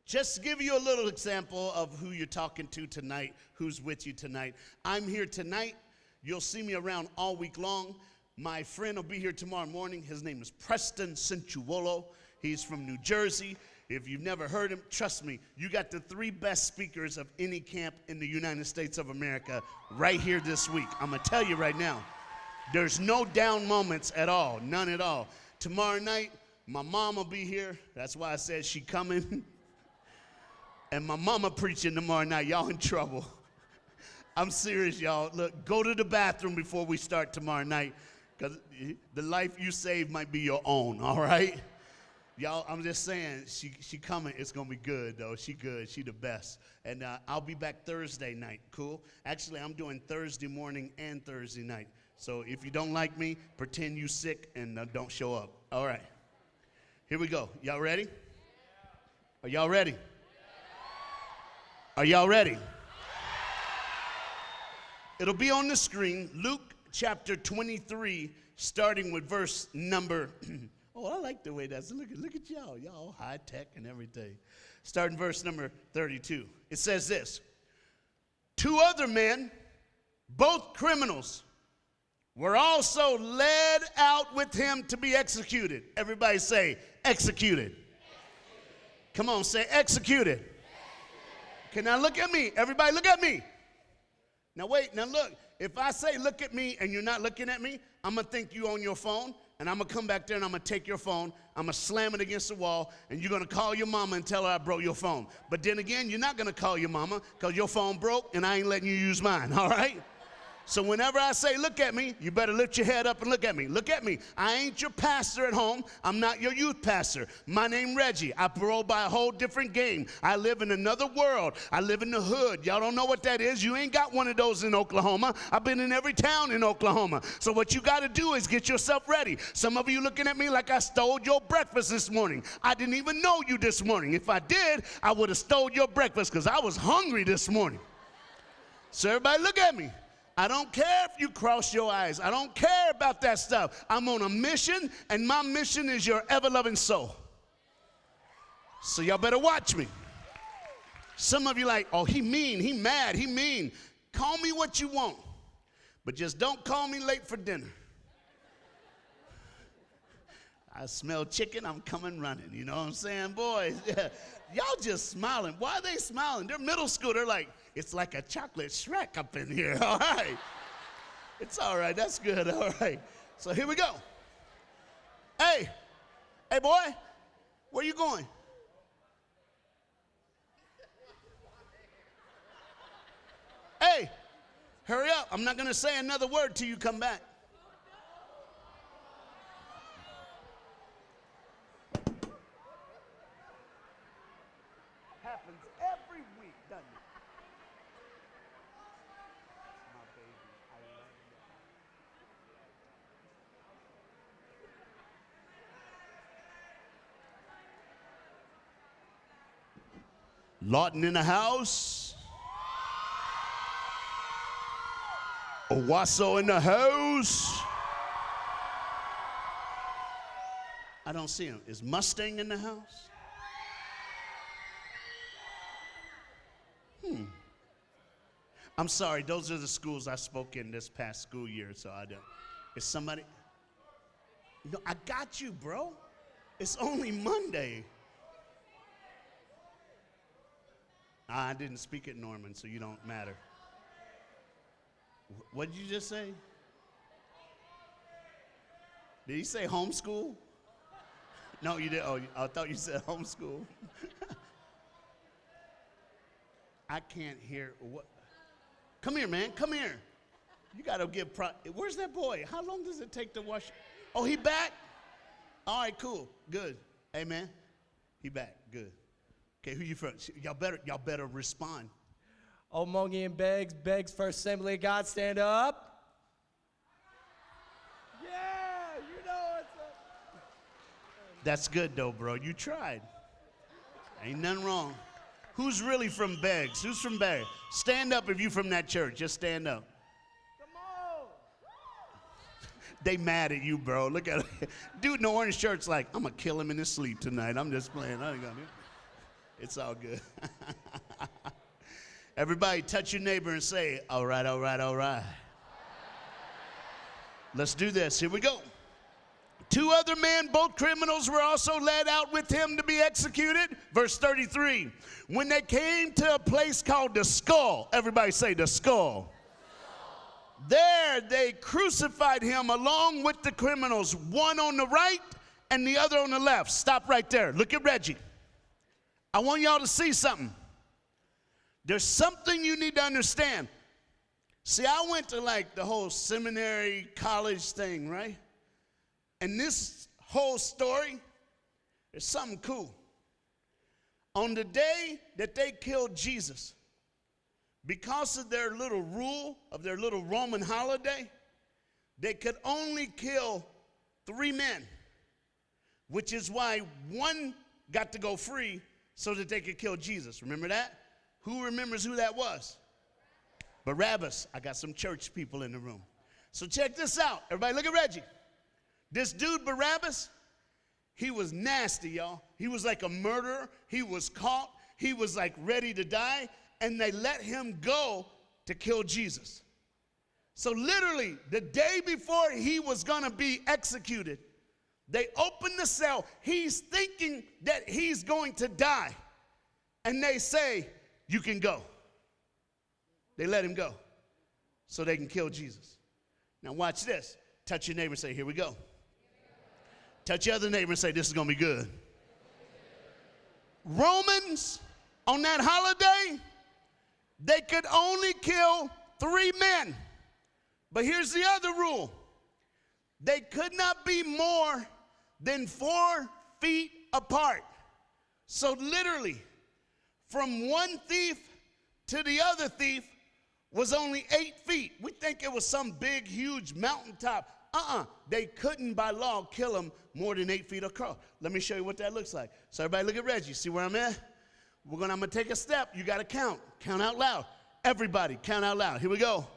Just to give you a little example of who you're talking to tonight, who's with you tonight. I'm here tonight. You'll see me around all week long. My friend will be here tomorrow morning. His name is Preston Cintuolo. He's from New Jersey. If you've never heard him, trust me, you got the 3 best speakers of any camp in the United States of America right here this week. I'm going to tell you right now, there's no down moments at all, none at all. Tomorrow night, my mom will be here. That's why I said she coming. And my mama preaching tomorrow night. Y'all in trouble. I'm serious, y'all. Look, go to the bathroom before we start tomorrow night, because the life you save might be your own, all right? Y'all, I'm just saying, she coming. It's going to be good, though. She good. She the best. And I'll be back Thursday night. Cool? Actually, I'm doing Thursday morning and Thursday night. So if you don't like me, pretend you sick and don't show up. All right. Here we go. Y'all ready? Are y'all ready? Are y'all ready? It'll be on the screen, Luke chapter 23, starting with verse number, oh, I like the way that's, look at y'all. Y'all high tech and everything. Starting verse number 32. It says this: 2 other men, both criminals, were also led out with him to be executed. Everybody say, executed. Come on, say executed. Okay, now look at me. Everybody look at me. Now wait, now look. If I say look at me and you're not looking at me, I'm going to think you on your phone, and I'm going to come back there and I'm going to take your phone, I'm going to slam it against the wall, and you're going to call your mama and tell her I broke your phone. But then again, you're not going to call your mama because your phone broke and I ain't letting you use mine, all right? So whenever I say look at me, you better lift your head up and look at me. Look at me. I ain't your pastor at home. I'm not your youth pastor. My name Reggie. I roll by a whole different game. I live in another world. I live in the hood. Y'all don't know what that is. You ain't got one of those in Oklahoma. I've been in every town in Oklahoma. So what you got to do is get yourself ready. Some of you looking at me like I stole your breakfast this morning. I didn't even know you this morning. If I did, I would have stole your breakfast because I was hungry this morning. So everybody look at me. I don't care if you cross your eyes. I don't care about that stuff. I'm on a mission, and my mission is your ever-loving soul. So y'all better watch me. Some of you like, oh, he mean, he mad, he mean. Call me what you want, but just don't call me late for dinner. I smell chicken, I'm coming running. You know what I'm saying, boys? Yeah. Y'all just smiling. Why are they smiling? They're middle school. They're like, it's like a chocolate Shrek up in here. All right. It's all right. That's good. All right. So here we go. Hey, boy, where you going? Hey, hurry up. I'm not going to say another word till you come back. Happens every week, doesn't it? My baby, I love you. Lawton in the house. Owasso in the house. I don't see him. Is Mustang in the house? I'm sorry, those are the schools I spoke in this past school year, so I don't. Is somebody? No, I got you, bro. It's only Monday. I didn't speak at Norman, so you don't matter. What did you just say? Did he say homeschool? No, you did. Oh, I thought you said homeschool. I can't hear what. Come here, man. Come here. You got to give where's that boy? How long does it take to wash? Oh, he back? All right, cool. Good. Hey, man. He back. Good. Okay, who you from? Y'all better respond. Omongi and Beggs, First Assembly of God, stand up. Yeah, you know what's up. That's good, though, bro. You tried. Ain't nothing wrong. Who's really from Beggs? Who's from Beggs? Stand up if you from that church. Just stand up. Come on. They mad at you, bro. Look at it. Dude in the orange shirt's like, I'm going to kill him in his sleep tonight. I'm just playing. I ain't gonna do it. It's all good. Everybody touch your neighbor and say, all right, all right, all right. Let's do this. Here we go. 2 other men, both criminals, were also led out with him to be executed. Verse 33. When they came to a place called the Skull, everybody say the Skull. There they crucified him along with the criminals, one on the right and the other on the left. Stop right there. Look at Reggie. I want y'all to see something. There's something you need to understand. See, I went to like the whole seminary, college thing, right? And this whole story is something cool. On the day that they killed Jesus, because of their little rule of their little Roman holiday, they could only kill 3 men, which is why one got to go free so that they could kill Jesus. Remember that? Who remembers who that was? Barabbas. I got some church people in the room. So check this out. Everybody look at Reggie. This dude Barabbas, he was nasty, y'all. He was like a murderer. He was caught. He was like ready to die. And they let him go to kill Jesus. So literally, the day before he was going to be executed, they opened the cell. He's thinking that he's going to die. And they say, you can go. They let him go so they can kill Jesus. Now watch this. Touch your neighbor and say, here we go. Touch your other neighbor and say, this is going to be good. Romans, on that holiday, they could only kill 3 men. But here's the other rule. They could not be more than 4 feet apart. So literally, from one thief to the other thief was only 8 feet. We think it was some big, huge mountaintop. They couldn't by law kill him more than 8 feet across. Let me show you what that looks like. So everybody look at Reggie. See where I'm at? I'm going to take a step. You got to count. Count out loud. Everybody, count out loud. Here we go. 1.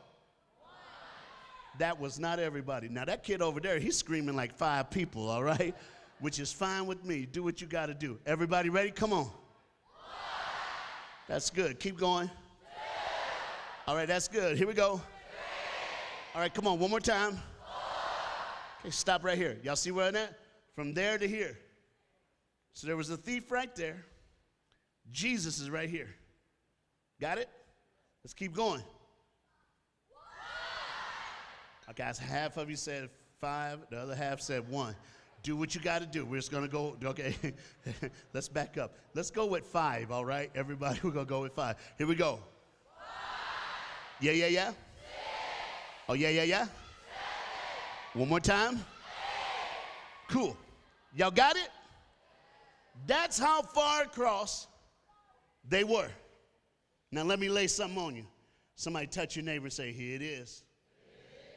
That was not everybody. Now that kid over there, he's screaming like 5 people, all right? Which is fine with me. Do what you got to do. Everybody ready? Come on. 1. That's good. Keep going. 2. All right, that's good. Here we go. 3. All right, come on. One more time. 4. Okay, stop right here. Y'all see where I'm at? From there to here. So there was a thief right there. Jesus is right here. Got it? Let's keep going. 1. Okay, half of you said 5. The other half said 1. Do what you got to do. We're just going to go, okay. Let's back up. Let's go with 5, all right? Everybody, we're going to go with 5. Here we go. 1. Yeah, yeah, yeah. 6. Oh, yeah, yeah, yeah. 7. One more time. 8. Cool. Y'all got it? That's how far across they were. Now let me lay something on you. Somebody touch your neighbor and say, here it is.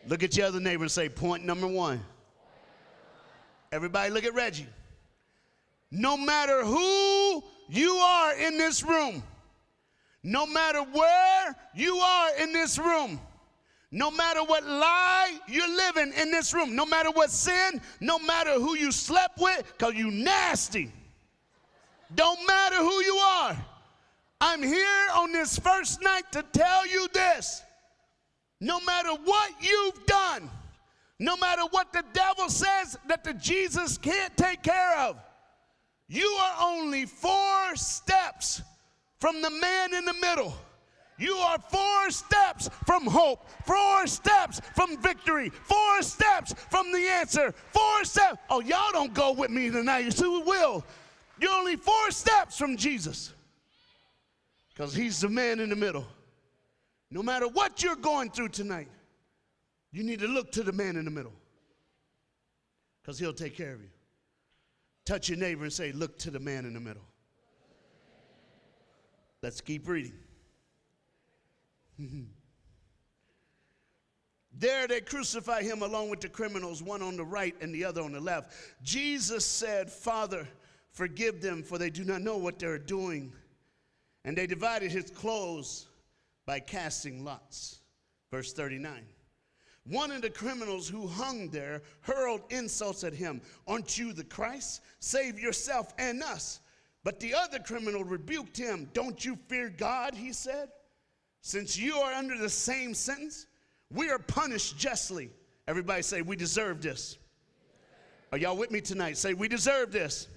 Look at your other neighbor and say, point number 1. Everybody look at Reggie. No matter who you are in this room, no matter where you are in this room, no matter what lie you're living in this room, no matter what sin, no matter who you slept with, because you nasty. Don't matter who you are. I'm here on this first night to tell you this. No matter what you've done, no matter what the devil says that the Jesus can't take care of, you are only 4 steps from the man in the middle. You are 4 steps from hope, 4 steps from victory, 4 steps from the answer, 4 steps. Oh, y'all don't go with me tonight. You see, we will. You're only 4 steps from Jesus because he's the man in the middle. No matter what you're going through tonight, you need to look to the man in the middle because he'll take care of you. Touch your neighbor and say, look to the man in the middle. Let's keep reading. There they crucify him along with the criminals, one on the right and the other on the left. Jesus said, Father, forgive them, for they do not know what they're doing. And they divided his clothes by casting lots. Verse 39. One of the criminals who hung there hurled insults at him. Aren't you the Christ? Save yourself and us. But the other criminal rebuked him. Don't you fear God, he said, since you are under the same sentence? We are punished justly. Everybody say, we deserve this. Are y'all with me tonight? Say, we deserve this.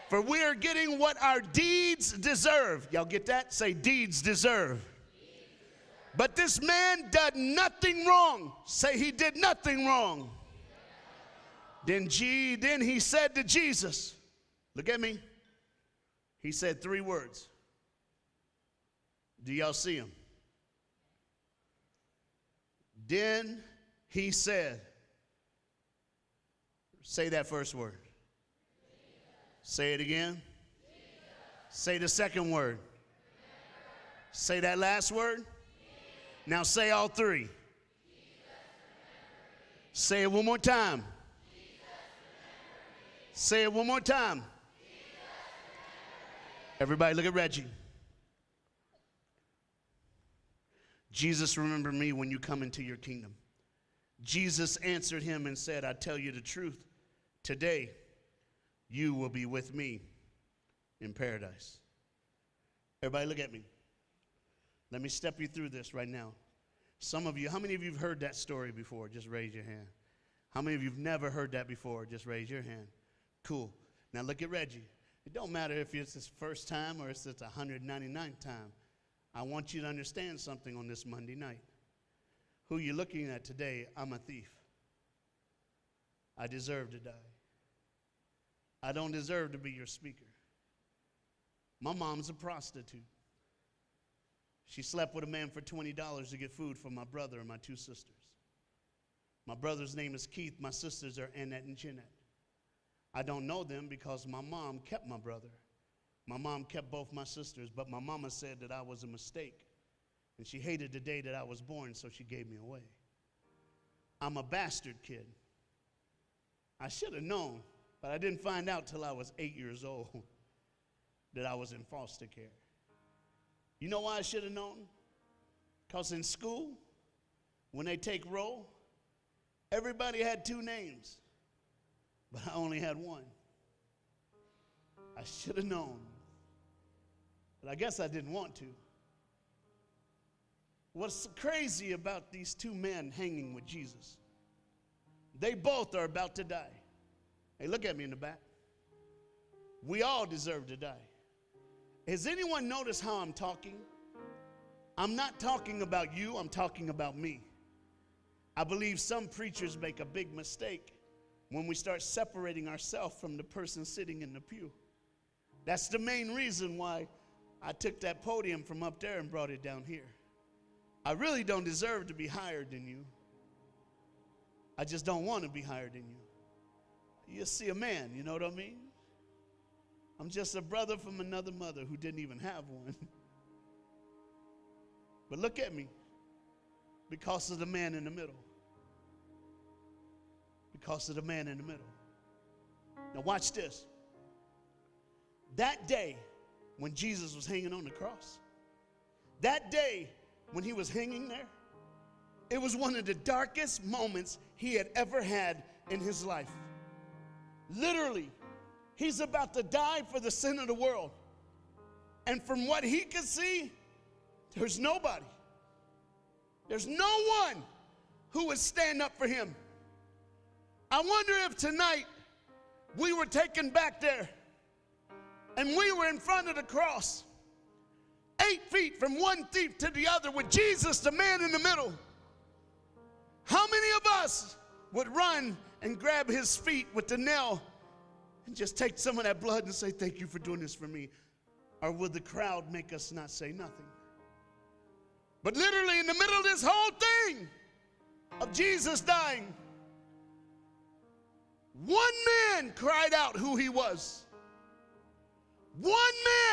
For we are getting what our deeds deserve. Y'all get that? Say, deeds deserve. But this man did nothing wrong. Say, he did nothing wrong. Then he said to Jesus, look at me. He said 3 words. Do y'all see him? Then he said, say that first word. Say it again. Say the second word. Say that last word. Now say all 3. Say it one more time. Say it one more time. Everybody look at Reggie. Jesus, remember me when you come into your kingdom. Jesus answered him and said, I tell you the truth. Today, you will be with me in paradise. Everybody look at me. Let me step you through this right now. Some of you, how many of you have heard that story before? Just raise your hand. How many of you have never heard that before? Just raise your hand. Cool. Now look at Reggie. It don't matter if it's his first time or it's his 199th time. I want you to understand something on this Monday night. Who you're looking at today, I'm a thief. I deserve to die. I don't deserve to be your speaker. My mom's a prostitute. She slept with a man for $20 to get food for my brother and my 2 sisters. My brother's name is Keith. My sisters are Annette and Jeanette. I don't know them because my mom kept my brother. My mom kept both my sisters, but my mama said that I was a mistake. And she hated the day that I was born, so she gave me away. I'm a bastard kid. I should have known, but I didn't find out till I was 8 years old that I was in foster care. You know why I should have known? Because in school, when they take roll, everybody had 2 names, but I only had 1. I should have known, but I guess I didn't want to. What's crazy about these 2 men hanging with Jesus? They both are about to die. Hey, look at me in the back. We all deserve to die. Has anyone noticed how I'm talking? I'm not talking about you, I'm talking about me. I believe some preachers make a big mistake when we start separating ourselves from the person sitting in the pew. That's the main reason why I took that podium from up there and brought it down here. I really don't deserve to be higher than you. I just don't want to be higher than you. You see a man, you know what I mean? I'm just a brother from another mother who didn't even have one. But look at me. Because of the man in the middle. Because of the man in the middle. Now watch this. That day when Jesus was hanging on the cross, that day when he was hanging there, it was one of the darkest moments he had ever had in his life. Literally, he's about to die for the sin of the world. And from what he could see, there's nobody. There's no one who would stand up for him. I wonder if tonight we were taken back there and we were in front of the cross, 8 feet from one thief to the other with Jesus, the man in the middle. How many of us would run and grab his feet with the nail and just take some of that blood and say, thank you for doing this for me? Or would the crowd make us not say nothing? But literally in the middle of this whole thing of Jesus dying, one man cried out who he was. One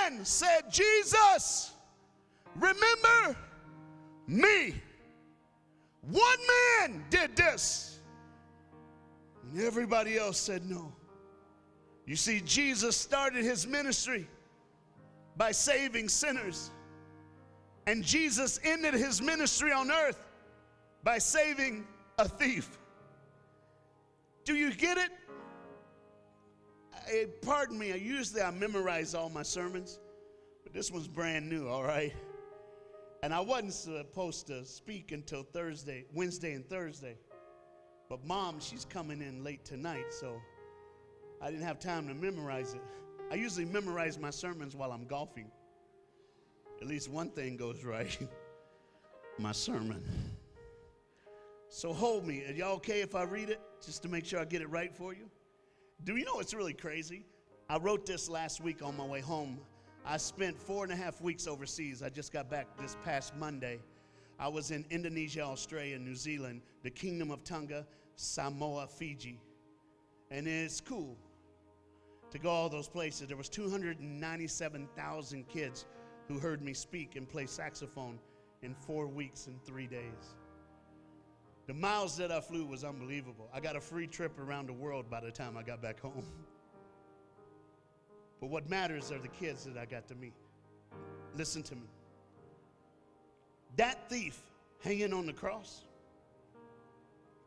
man said, Jesus, remember me. One man did this. And everybody else said no. You see, Jesus started his ministry by saving sinners. And Jesus ended his ministry on earth by saving a thief. Do you get it? pardon me, usually I memorize all my sermons, but this one's brand new, all right? And I wasn't supposed to speak until Wednesday and Thursday. But Mom, she's coming in late tonight, so I didn't have time to memorize it. I usually memorize my sermons while I'm golfing. At least one thing goes right, my sermon. So hold me. Are y'all okay if I read it, just to make sure I get it right for you? Do you know what's really crazy? I wrote this last week on my way home. I spent 4.5 weeks overseas. I just got back this past Monday. I was in Indonesia, Australia, New Zealand, the Kingdom of Tonga, Samoa, Fiji. And it's cool to go all those places. There was 297,000 kids who heard me speak and play saxophone in 4 weeks and 3 days. The miles that I flew was unbelievable. I got a free trip around the world by the time I got back home. But what matters are the kids that I got to meet. Listen to me. That thief hanging on the cross,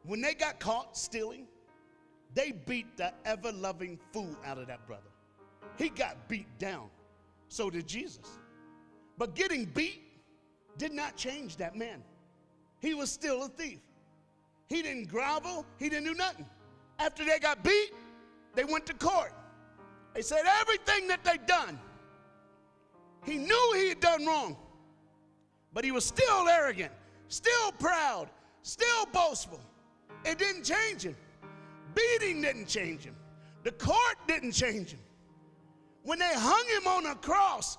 when they got caught stealing, they beat the ever-loving fool out of that brother. He got beat down. So did Jesus. But getting beat did not change that man. He was still a thief. He didn't grovel. He didn't do nothing. After they got beat, they went to court. They said everything that they'd done. He knew he had done wrong. But he was still arrogant, still proud, still boastful. It didn't change him. Beating didn't change him. The court didn't change him. When they hung him on a cross,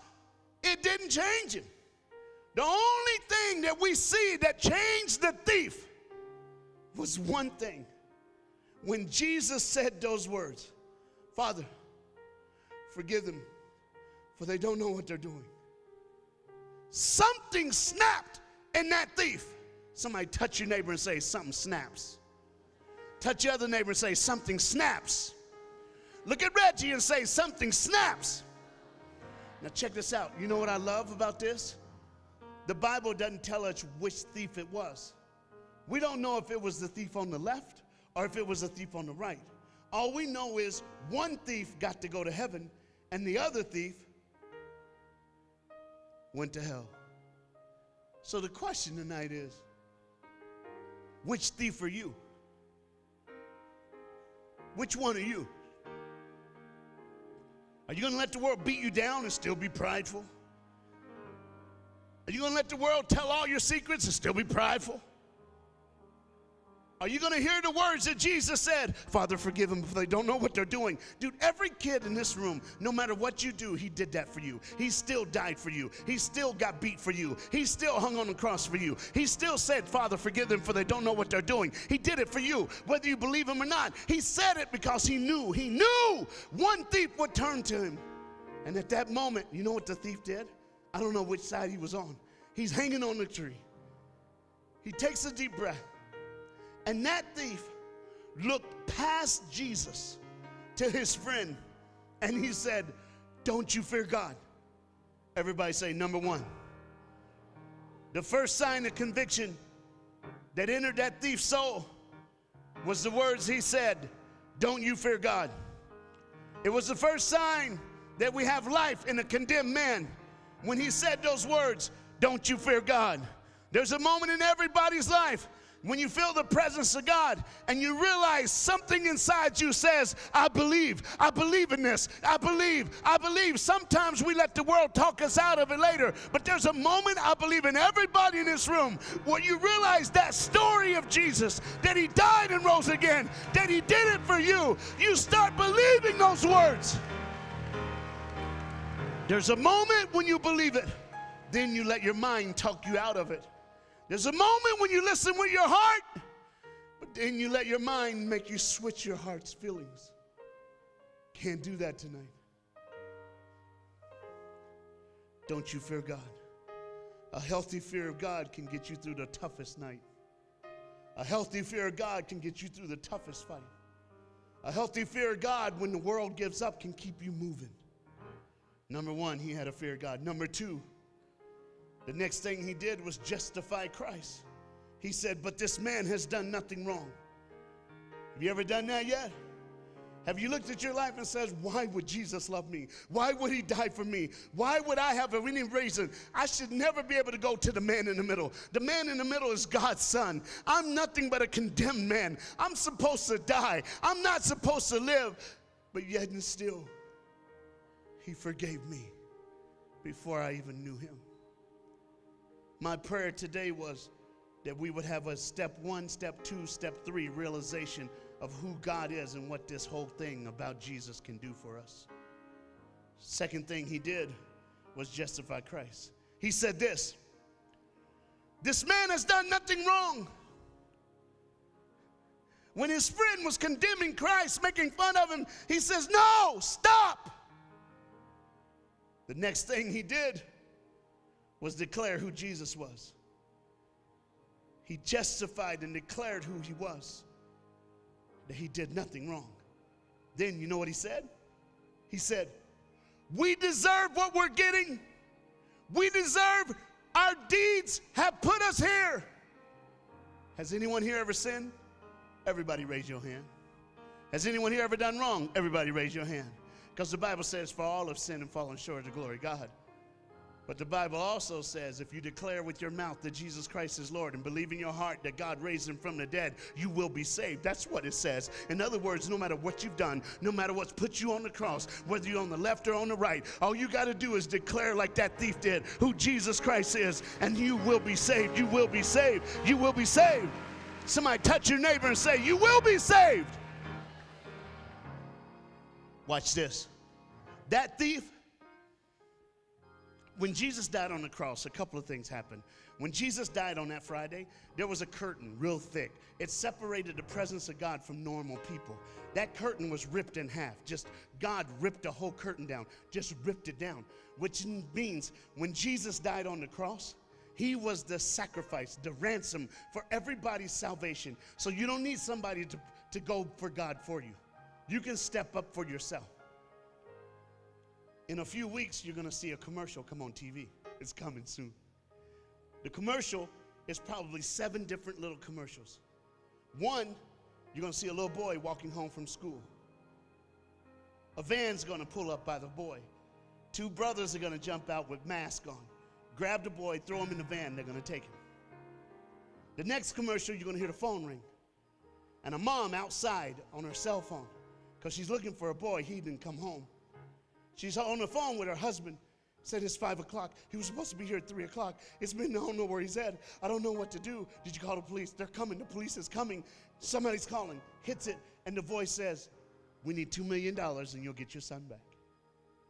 it didn't change him. The only thing that we see that changed the thief was one thing. When Jesus said those words, Father, forgive them, for they don't know what they're doing. Something snapped in that thief. Somebody touch your neighbor and say, something snaps. Touch your other neighbor and say, something snaps. Look at Reggie and say, something snaps. Now check this out. You know what I love about this? The Bible doesn't tell us which thief it was. We don't know if it was the thief on the left or if it was the thief on the right. All we know is one thief got to go to heaven and the other thief went to hell. So the question tonight is, which thief are you? Which one are you? Are you going to let the world beat you down and still be prideful? Are you going to let the world tell all your secrets and still be prideful? Are you going to hear the words that Jesus said, Father, forgive them for they don't know what they're doing? Dude, every kid in this room, no matter what you do, he did that for you. He still died for you. He still got beat for you. He still hung on the cross for you. He still said, Father, forgive them for they don't know what they're doing. He did it for you, whether you believe him or not. He said it because he knew one thief would turn to him. And at that moment, you know what the thief did? I don't know which side he was on. He's hanging on the tree. He takes a deep breath. And that thief looked past Jesus to his friend, and he said, don't you fear God? Everybody say, number one. The first sign of conviction that entered that thief's soul was the words he said, don't you fear God? It was the first sign that we have life in a condemned man when he said those words, don't you fear God? There's a moment in everybody's life when you feel the presence of God and you realize something inside you says, I believe in this, I believe. Sometimes we let the world talk us out of it later, but there's a moment, I believe in everybody in this room, where you realize that story of Jesus, that he died and rose again, that he did it for you. You start believing those words. There's a moment when you believe it, then you let your mind talk you out of it. There's a moment when you listen with your heart, but then you let your mind make you switch your heart's feelings. Can't do that tonight. Don't you fear God? A healthy fear of God can get you through the toughest night. A healthy fear of God can get you through the toughest fight. A healthy fear of God, when the world gives up, can keep you moving. Number one, he had a fear of God. Number two, the next thing he did was justify Christ. He said, but this man has done nothing wrong. Have you ever done that yet? Have you looked at your life and said, why would Jesus love me? Why would he die for me? Why would I have any reason? I should never be able to go to the man in the middle. The man in the middle is God's son. I'm nothing but a condemned man. I'm supposed to die. I'm not supposed to live. But yet and still, he forgave me before I even knew him. My prayer today was that we would have a step 1, step 2, step 3 realization of who God is and what this whole thing about Jesus can do for us. Second thing he did was justify Christ. He said this man has done nothing wrong. When his friend was condemning Christ, making fun of him, he says, no, stop. The next thing he did was declare who Jesus was. He justified and declared who he was, that he did nothing wrong. Then you know what he said? He said, we deserve what we're getting. We deserve, our deeds have put us here. Has anyone here ever sinned? Everybody raise your hand. Has anyone here ever done wrong? Everybody raise your hand. Because the Bible says, for all have sinned and fallen short of the glory of God. But the Bible also says, if you declare with your mouth that Jesus Christ is Lord and believe in your heart that God raised him from the dead, you will be saved. That's what it says. In other words, no matter what you've done, no matter what's put you on the cross, whether you're on the left or on the right, all you got to do is declare like that thief did, who Jesus Christ is, and you will be saved. You will be saved. You will be saved. Somebody touch your neighbor and say, you will be saved. Watch this. That thief, when Jesus died on the cross, a couple of things happened. When Jesus died on that Friday, there was a curtain real thick. It separated the presence of God from normal people. That curtain was ripped in half. Just God ripped the whole curtain down, just ripped it down, which means when Jesus died on the cross, he was the sacrifice, the ransom for everybody's salvation. So you don't need somebody to go for God for you. You can step up for yourself. In a few weeks, you're going to see a commercial come on TV. It's coming soon. The commercial is probably 7 different little commercials. One, you're going to see a little boy walking home from school. A van's going to pull up by the boy. 2 brothers are going to jump out with masks on. Grab the boy, throw him in the van, they're going to take him. The next commercial, you're going to hear the phone ring. And a mom outside on her cell phone because she's looking for a boy. He didn't come home. She's on the phone with her husband. Said it's 5 o'clock. He was supposed to be here at 3 o'clock. It's been, I don't know where he's at. I don't know what to do. Did you call the police? They're coming. The police is coming. Somebody's calling. Hits it, and the voice says, we need $2 million and you'll get your son back.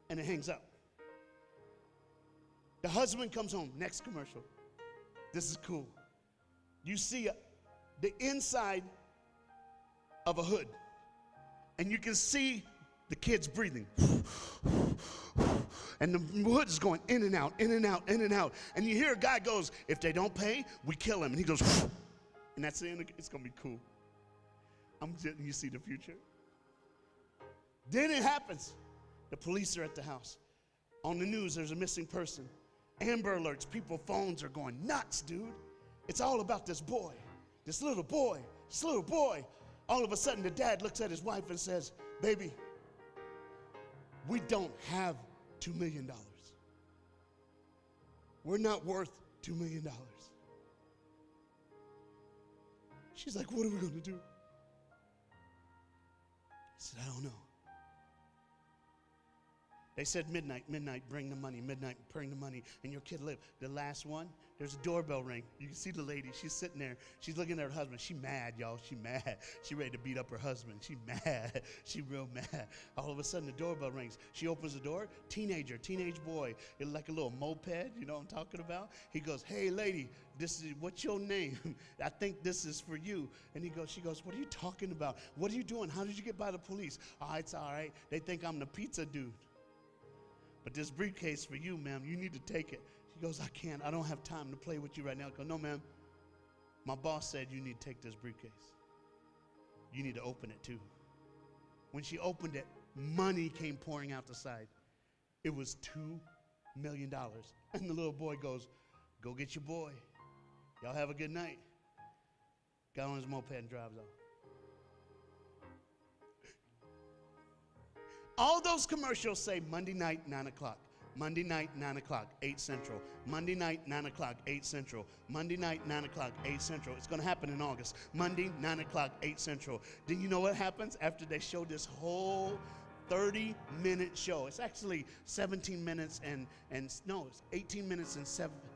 And it hangs up. The husband comes home. Next commercial. This is cool. You see the inside of a hood, and you can see the kids breathing. And the hood is going in and out, in and out, in and out. And you hear a guy goes, if they don't pay, we kill him. And he goes, and that's the end. It's going to be cool. You see the future. Then it happens. The police are at the house. On the news, there's a missing person. Amber alerts. People's phones are going nuts, dude. It's all about this boy, this little boy, this little boy. All of a sudden, the dad looks at his wife and says, baby, we don't have $2 million. We're not worth $2 million. She's like, what are we going to do? I said, I don't know. They said midnight, bring the money, midnight, bring the money, and your kid live. The last one, there's a doorbell ring. You can see the lady, she's sitting there. She's looking at her husband. She mad, y'all, she mad. She ready to beat up her husband. She mad, she real mad. All of a sudden, the doorbell rings. She opens the door, teenage boy, like a little moped, you know what I'm talking about? He goes, hey, lady, what's your name? I think this is for you. And she goes, what are you talking about? What are you doing? How did you get by the police? Oh, it's all right. They think I'm the pizza dude. But this briefcase for you, ma'am, you need to take it. She goes, I can't. I don't have time to play with you right now. I go, no, ma'am. My boss said you need to take this briefcase. You need to open it too. When she opened it, money came pouring out the side. It was $2 million. And the little boy goes, go get your boy. Y'all have a good night. Got on his moped and drives off. All those commercials say Monday night, 9 o'clock. Monday night, 9 o'clock, 8 Central. Monday night, 9 o'clock, 8 Central. Monday night, 9 o'clock, 8 Central. It's going to happen in August. Monday, 9 o'clock, 8 Central. Then you know what happens after they show this whole 30-minute show? It's actually 17 minutes no, it's 18 minutes and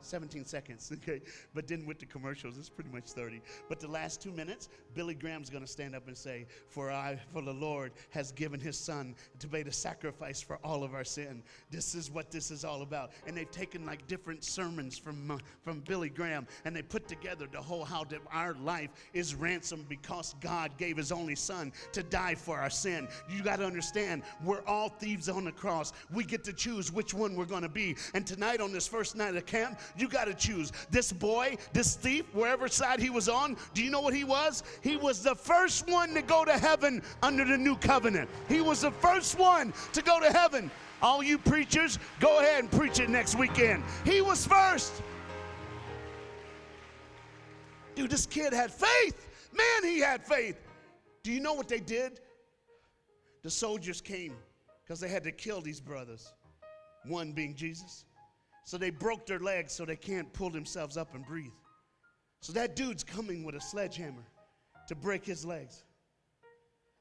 17 seconds, okay? But then with the commercials, it's pretty much 30. But the last 2 minutes, Billy Graham's going to stand up and say, for the Lord has given his son to pay the sacrifice for all of our sin. This is what this is all about. And they've taken like different sermons from Billy Graham, and they put together the whole how that our life is ransomed because God gave his only son to die for our sin. You got to understand, we're all thieves on the cross. We get to choose which one we're going to be. And tonight on this first night of camp, you got to choose. This boy, this thief, wherever side he was on, do you know what he was? He was the first one to go to heaven under the new covenant. He was the first one to go to heaven. All you preachers, go ahead and preach it next weekend. He was first. Dude, this kid had faith. Man, he had faith. Do you know what they did? The soldiers came because they had to kill these brothers, one being Jesus. So they broke their legs so they can't pull themselves up and breathe. So that dude's coming with a sledgehammer to break his legs.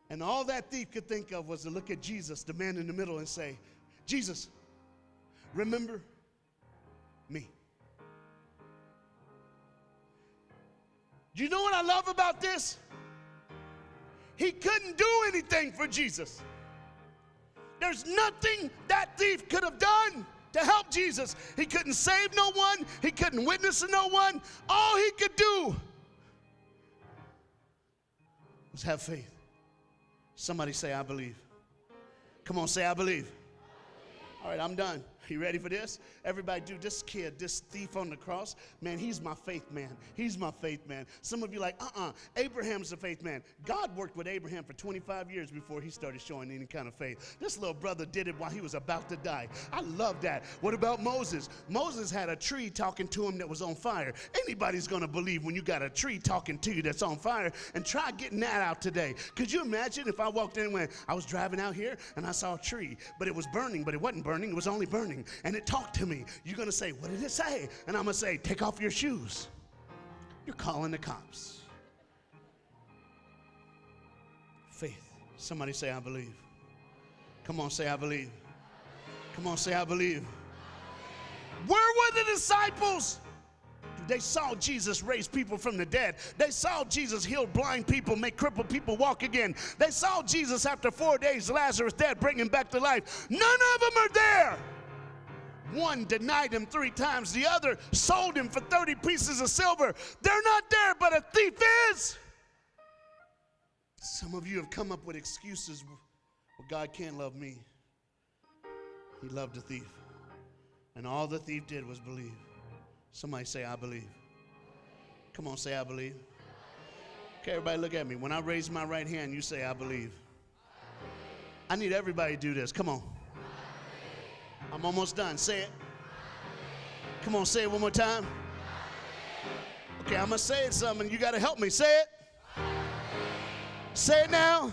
And all that thief could think of was to look at Jesus, the man in the middle, and say, Jesus, remember me. Do you know what I love about this? He couldn't do anything for Jesus. There's nothing that thief could have done to help Jesus. He couldn't save no one. He couldn't witness to no one. All he could do was have faith. Somebody say, I believe. Come on, say, I believe. All right, I'm done. You ready for this? Everybody, dude, this kid, this thief on the cross, man, he's my faith man. He's my faith man. Some of you like, Abraham's the faith man. God worked with Abraham for 25 years before he started showing any kind of faith. This little brother did it while he was about to die. I love that. What about Moses? Moses had a tree talking to him that was on fire. Anybody's going to believe when you got a tree talking to you that's on fire. And try getting that out today. Could you imagine if I walked in and went, I was driving out here and I saw a tree, but it was burning, but it wasn't burning. It was only burning. And it talked to me. You're going to say, what did it say? And I'm going to say, take off your shoes. You're calling the cops. Faith. Somebody say, I believe. Come on, say, I believe. Come on, say, I believe. Where were the disciples? They saw Jesus raise people from the dead. They saw Jesus heal blind people, make crippled people walk again. They saw Jesus after 4 days, Lazarus dead, bring him back to life. None of them are there. One denied him 3 times. The other sold him for 30 pieces of silver. They're not there, but a thief is. Some of you have come up with excuses. Well, God can't love me. He loved the thief. And all the thief did was believe. Somebody say, I believe. Come on, say, I believe. Okay, everybody look at me. When I raise my right hand, you say, I believe. I need everybody to do this. Come on. I'm almost done. Say it. Come on, say it one more time. Okay, I'm going to say it something. You got to help me. Say it. Say it now.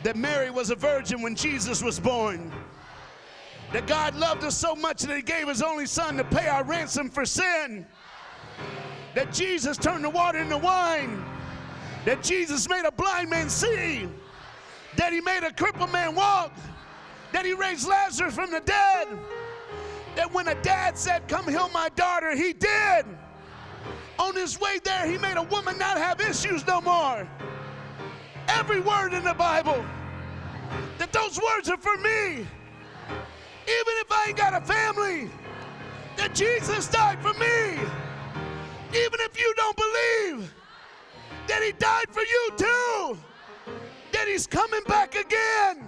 That Mary was a virgin when Jesus was born. That God loved us so much that he gave his only son to pay our ransom for sin. That Jesus turned the water into wine. That Jesus made a blind man see. That he made a crippled man walk. That he raised Lazarus from the dead. That when a dad said, come heal my daughter, he did. On his way there, he made a woman not have issues no more. Every word in the Bible. That those words are for me. Even if I ain't got a family. That Jesus died for me. Even if you don't believe. That he died for you too. That he's coming back again.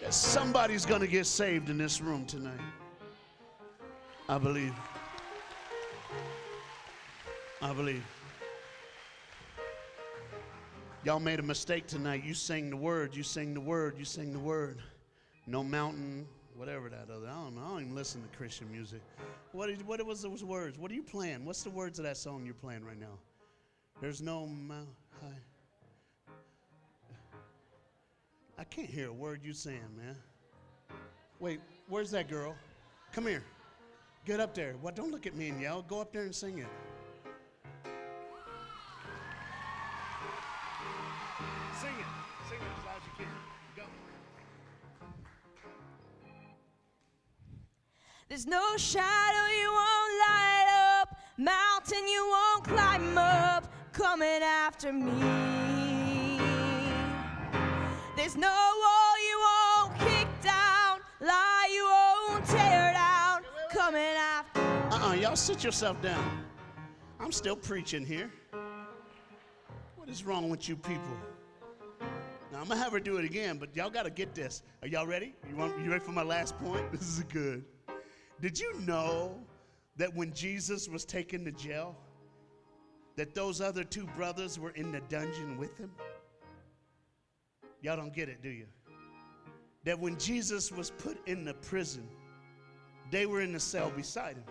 Somebody's going to get saved in this room tonight. I believe. I believe. Y'all made a mistake tonight. You sang the word. You sang the word. You sang the word. No mountain, whatever that other. I don't know. I don't even listen to Christian music. What was those words? What are you playing? What's the words of that song you're playing right now? There's no mountain high. I can't hear a word you saying, man. Wait, where's that girl? Come here. Get up there. Well, don't look at me and yell. Go up there and sing it. Sing it. Sing it as loud as you can. Go. There's no shadow you won't light up, mountain you won't climb up, coming after me. There's no wall you won't kick down, lie you won't tear down, coming after me. Y'all sit yourself down. I'm still preaching here. What is wrong with you people? Now, I'm going to have her do it again, but y'all got to get this. Are y'all ready? You ready for my last point? This is good. Did you know that when Jesus was taken to jail, that those other two brothers were in the dungeon with him? Y'all don't get it, do you? That when Jesus was put in the prison, they were in the cell beside him.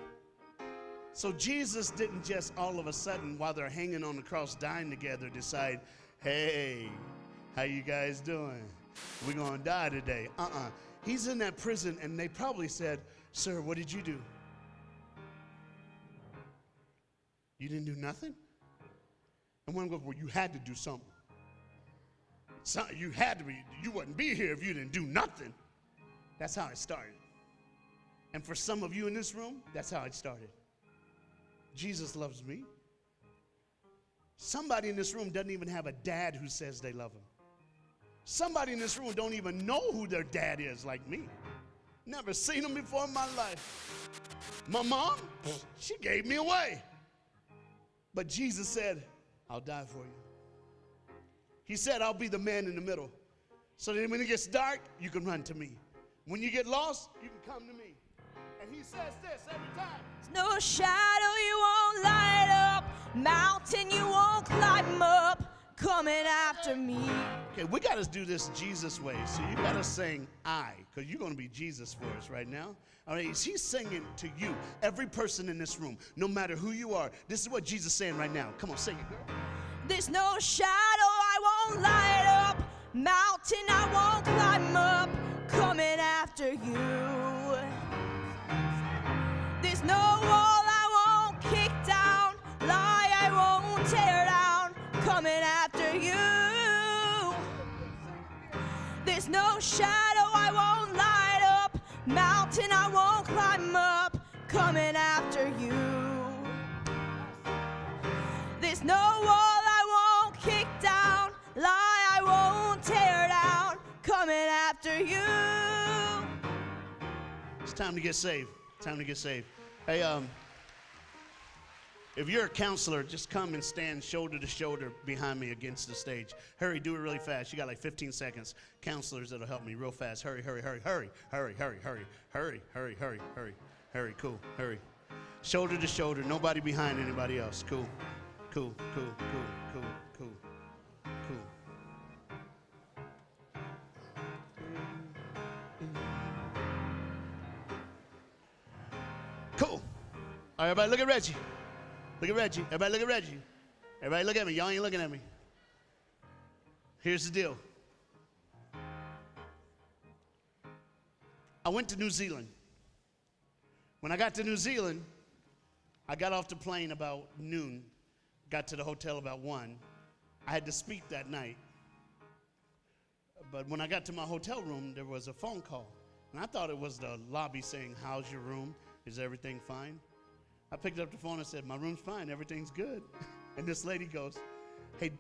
So Jesus didn't just all of a sudden, while they're hanging on the cross dying together, decide, hey, how you guys doing? We're going to die today. He's in that prison, and they probably said, sir, what did you do? You didn't do nothing? And one goes, well, you had to do something. You had to be, you wouldn't be here if you didn't do nothing. That's how it started. And for some of you in this room, that's how it started. Jesus loves me. Somebody in this room doesn't even have a dad who says they love him. Somebody in this room don't even know who their dad is like me. Never seen him before in my life. My mom, she gave me away. But Jesus said, I'll die for you. He said, I'll be the man in the middle. So that when it gets dark, you can run to me. When you get lost, you can come to me. And he says this every time. There's no shadow you won't light up, mountain you won't climb up, coming after me. Okay, we got to do this Jesus way. So you got to sing I, because you're going to be Jesus for us right now. All right, he's singing to you, every person in this room, no matter who you are. This is what Jesus is saying right now. Come on, sing it, girl. There's no shadow I won't light up, mountain I won't climb up, coming after you. There's no wall I won't kick down, lie I won't tear down, coming after you. There's no shadow I won't light up, mountain I won't climb up, coming after you. There's no wall I won't kick down, lie I won't tear down, coming after you. It's time to get saved. Time to get saved. Hey, if you're a counselor, just come and stand shoulder to shoulder behind me against the stage. Hurry, do it really fast. You got like 15 seconds. Counselors, that'll help me real fast. Hurry, hurry, hurry, hurry, hurry, hurry, hurry, hurry, hurry, hurry, hurry, hurry, cool, hurry. Shoulder to shoulder, nobody behind anybody else. Cool, cool, cool, cool, cool, cool, cool. Cool. All right, everybody look at Reggie. Look at Reggie. Everybody look at Reggie. Everybody look at me. Y'all ain't looking at me. Here's the deal. I went to New Zealand. When I got to New Zealand, I got off the plane about noon, got to the hotel about 1. I had to speak that night. But when I got to my hotel room, there was a phone call. And I thought it was the lobby saying, how's your room? Is everything fine? I picked up the phone and said, my room's fine, everything's good. And this lady goes, hey,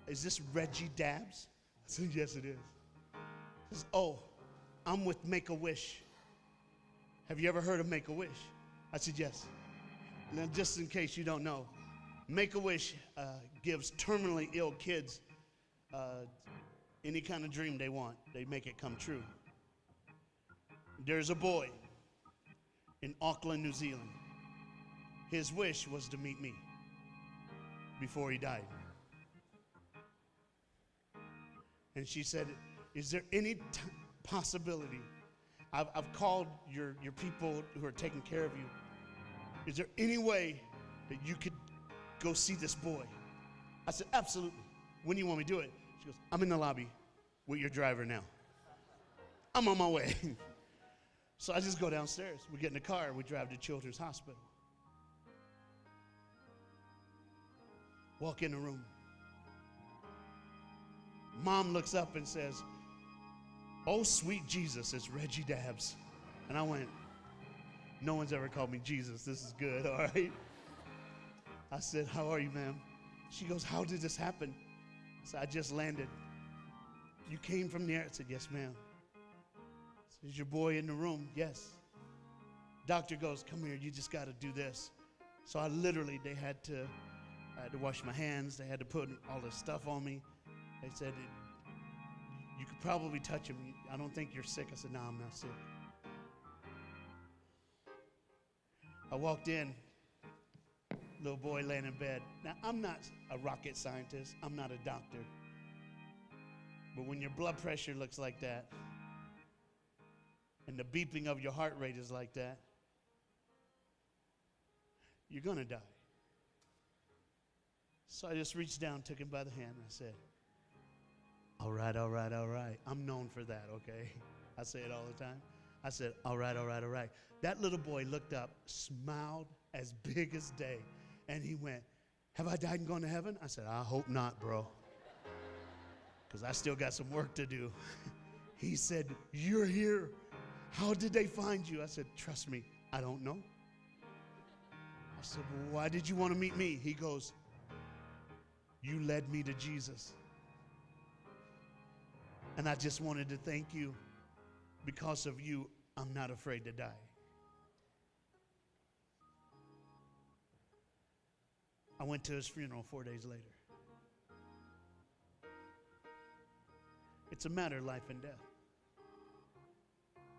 is this Reggie Dabbs? I said, yes, it is. She says, oh, I'm with Make-A-Wish. Have you ever heard of Make-A-Wish? I said, yes. Now, just in case you don't know, Make-A-Wish gives terminally ill kids any kind of dream they want. They make it come true. There's a boy in Auckland, New Zealand. His wish was to meet me before he died. And she said, is there any possibility? I've called your people who are taking care of you. Is there any way that you could go see this boy? I said, absolutely. When do you want me to do it? She goes, I'm in the lobby. with your driver now. I'm on my way. So I just go downstairs. We get in the car. We drive to Children's Hospital. Walk in the room. Mom looks up and says, "Oh, sweet Jesus, it's Reggie Dabbs." And I went, "No one's ever called me Jesus. This is good, all right?" I said, "How are you, ma'am?" She goes, "How did this happen?" I said, "I just landed." "You came from the air?" I said, "Yes, ma'am." I said, "Is your boy in the room?" "Yes." Doctor goes, "Come here, you just got to do this." So I literally, I had to wash my hands. They had to put all this stuff on me. They said, "You could probably touch him. I don't think you're sick." I said, "No, I'm not sick." I walked in, little boy laying in bed. Now, I'm not a rocket scientist. I'm not a doctor. But when your blood pressure looks like that, and the beeping of your heart rate is like that, you're going to die. So I just reached down, took him by the hand, and I said, "All right, all right, all right." I'm known for that, okay? I say it all the time. I said, "All right, all right, all right." That little boy looked up, smiled as big as day, and he went, "Have I died and gone to heaven?" I said, "I hope not, bro, because I still got some work to do." He said, "You're here. How did they find you?" I said, "Trust me, I don't know." I said, "Well, why did you want to meet me?" He goes, "You led me to Jesus. And I just wanted to thank you. Because of you, I'm not afraid to die." I went to his funeral 4 days later. It's a matter of life and death.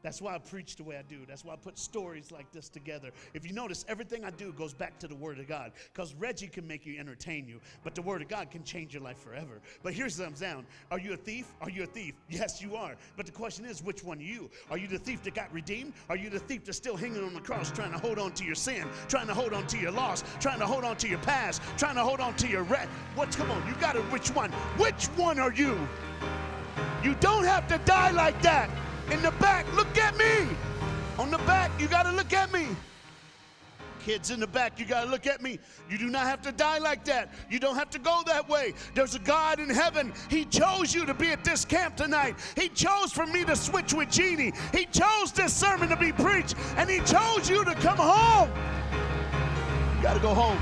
That's why I preach the way I do. That's why I put stories like this together. If you notice, everything I do goes back to the Word of God. Because Reggie can make you entertain you, but the Word of God can change your life forever. But here's the thumbs down. Are you a thief? Are you a thief? Yes, you are. But the question is, which one are you? Are you the thief that got redeemed? Are you the thief that's still hanging on the cross, trying to hold on to your sin, trying to hold on to your loss, trying to hold on to your past, trying to hold on to your wreck? Come on, you got it. Which one? Which one are you? You don't have to die like that. In the back, look at me. On the back, you got to look at me. Kids in the back, you got to look at me. You do not have to die like that. You don't have to go that way. There's a God in heaven. He chose you to be at this camp tonight. He chose for me to switch with Jeannie. He chose this sermon to be preached, and he chose you to come home. You got to go home.